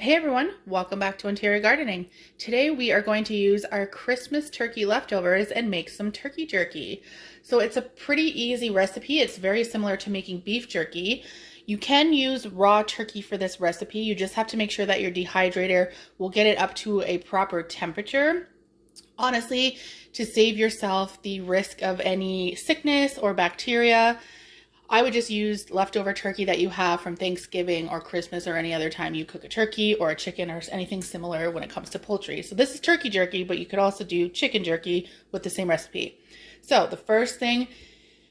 Hey everyone, welcome back to Interior Gardening. Today we are going to use our Christmas turkey leftovers and make some turkey jerky. So it's a pretty easy recipe. It's very similar to making beef jerky. You can use raw turkey for this recipe. You just have to make sure that your dehydrator will get it up to a proper temperature. Honestly, to save yourself the risk of any sickness or bacteria, I would just use leftover turkey that you have from Thanksgiving or Christmas or any other time you cook a turkey or a chicken or anything similar when it comes to poultry. So this is turkey jerky, but you could also do chicken jerky with the same recipe. So the first thing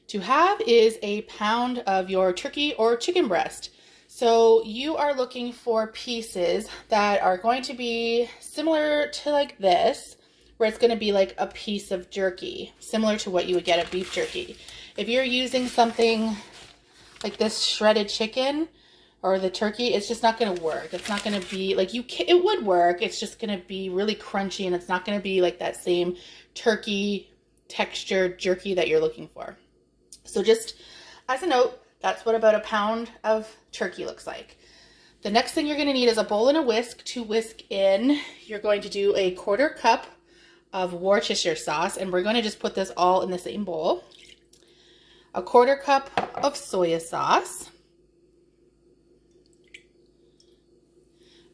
to have is a pound of your turkey or chicken breast. So you are looking for pieces that are going to be similar to like this, where it's going to be like a piece of jerky, similar to what you would get at beef jerky. If you're using something like this shredded chicken or the turkey, it's just not going to work. It's not going to be like it would work. It's just going to be really crunchy and it's not going to be like that same turkey texture jerky that you're looking for. So just as a note, that's what about a pound of turkey looks like. The next thing you're going to need is a bowl and a whisk to whisk in. You're going to do a 1/4 cup of Worcestershire sauce, and we're going to just put this all in the same bowl. A 1/4 cup of soy sauce,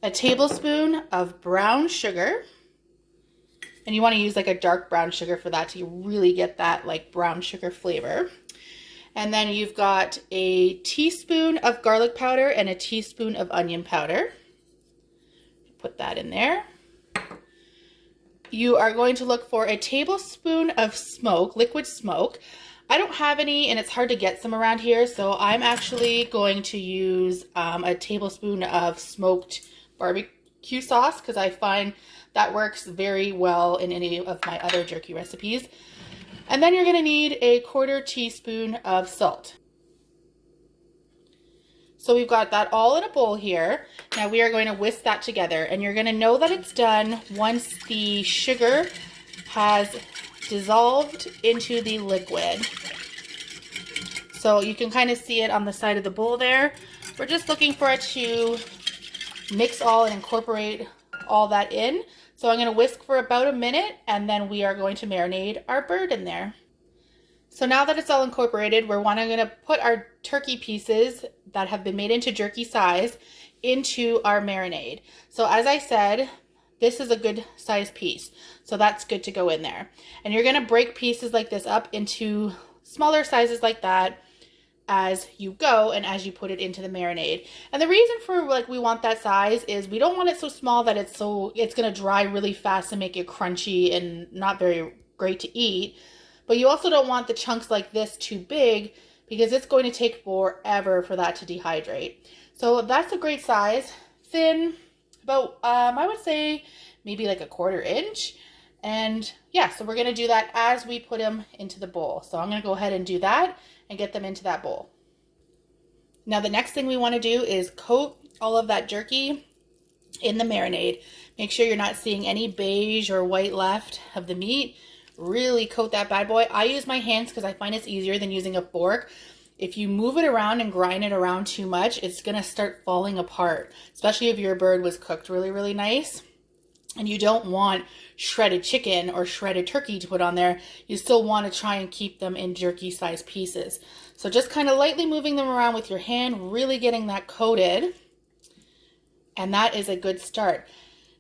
a tablespoon of brown sugar, and you want to use like a dark brown sugar for that to really get that like brown sugar flavor. And then you've got a teaspoon of garlic powder and a teaspoon of onion powder. Put that in there. You are going to look for a tablespoon of smoke, liquid smoke. I don't have any and it's hard to get some around here, so I'm actually going to use a tablespoon of smoked barbecue sauce because I find that works very well in any of my other jerky recipes. And then you're going to need a 1/4 teaspoon of salt. So we've got that all in a bowl here. Now we are going to whisk that together, and you're going to know that it's done once the sugar has dissolved into the liquid. So you can kind of see it on the side of the bowl there. We're just looking for it to mix all and incorporate all that in. So I'm going to whisk for about a minute, and then we are going to marinate our bird in there. So now that it's all incorporated, we're going to put our turkey pieces that have been made into jerky size into our marinade. So as I said, this is a good size piece, so that's good to go in there. And you're going to break pieces like this up into smaller sizes like that as you go and as you put it into the marinade. And the reason for like we want that size is we don't want it so small that it's going to dry really fast and make it crunchy and not very great to eat. But you also don't want the chunks like this too big because it's going to take forever for that to dehydrate. So that's a great size. Thin, about I would say maybe like a 1/4 inch. And yeah, so we're going to do that as we put them into the bowl. So I'm going to go ahead and do that and get them into that bowl. Now the next thing we want to do is coat all of that jerky in the marinade. Make sure you're not seeing any beige or white left of the meat. Really coat that bad boy. I use my hands because I find it's easier than using a fork. If you move it around and grind it around too much, it's going to start falling apart, especially if your bird was cooked really, really nice. And you don't want shredded chicken or shredded turkey to put on there. You still want to try and keep them in jerky sized pieces. So just kind of lightly moving them around with your hand, really getting that coated. And that is a good start.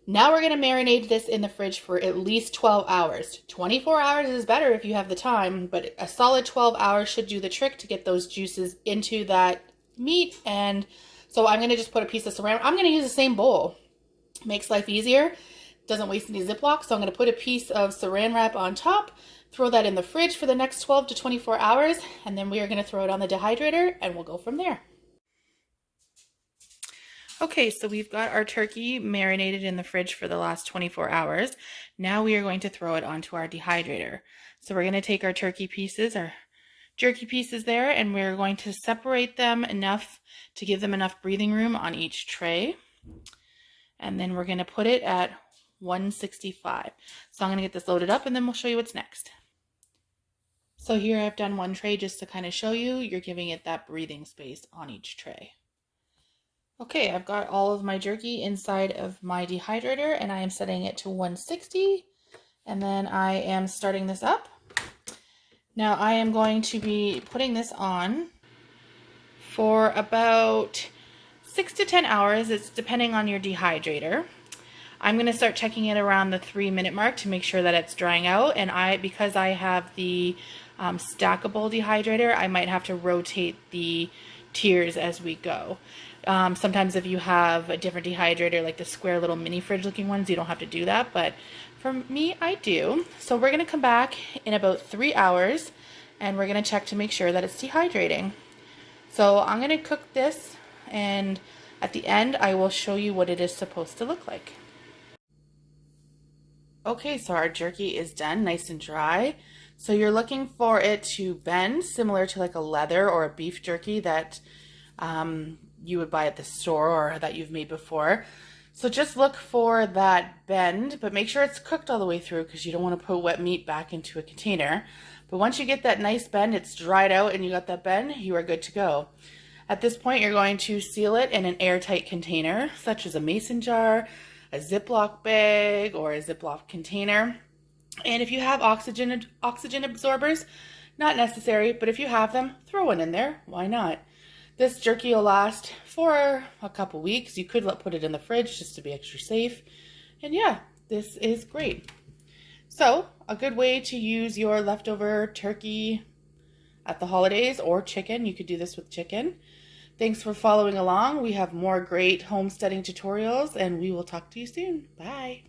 Now we're going to marinate this in the fridge for at least 12 hours. 24 hours is better if you have the time, but a solid 12 hours should do the trick to get those juices into that meat. And so I'm going to just put a piece of saran. I'm going to use the same bowl. Makes life easier. Doesn't waste any Ziploc. So I'm going to put a piece of saran wrap on top, throw that in the fridge for the next 12 to 24 hours, and then we are going to throw it on the dehydrator and we'll go from there. Okay, so we've got our turkey marinated in the fridge for the last 24 hours. Now we are going to throw it onto our dehydrator. So we're going to take our turkey pieces, our jerky pieces there, and we're going to separate them enough to give them enough breathing room on each tray. And then we're going to put it at 165. So I'm going to get this loaded up and then we'll show you what's next. So here I've done one tray just to kind of show you, you're giving it that breathing space on each tray. Okay, I've got all of my jerky inside of my dehydrator and I am setting it to 160, and then I am starting this up. Now I am going to be putting this on for about 6 to 10 hours. It's depending on your dehydrator. I'm going to start checking it around the 3-minute mark to make sure that it's drying out, and because I have the stackable dehydrator, I might have to rotate the tiers as we go. Sometimes if you have a different dehydrator, like the square little mini fridge looking ones, you don't have to do that, but for me, I do. So we're going to come back in about 3 hours and we're going to check to make sure that it's dehydrating. So I'm going to cook this, and at the end I will show you what it is supposed to look like. Okay, so our jerky is done, nice and dry. So you're looking for it to bend, similar to like a leather or a beef jerky that you would buy at the store or that you've made before. So just look for that bend, but make sure it's cooked all the way through because you don't want to put wet meat back into a container. But once you get that nice bend, it's dried out and you got that bend, you are good to go. At this point, you're going to seal it in an airtight container, such as a mason jar, a Ziploc bag, or a Ziploc container. And if you have oxygen absorbers, not necessary, but if you have them, throw one in there. Why not? This jerky will last for a couple weeks. You could put it in the fridge just to be extra safe. And yeah, this is great. So, a good way to use your leftover turkey at the holidays, or chicken. You could do this with chicken. Thanks for following along. We have more great homesteading tutorials, and we will talk to you soon. Bye.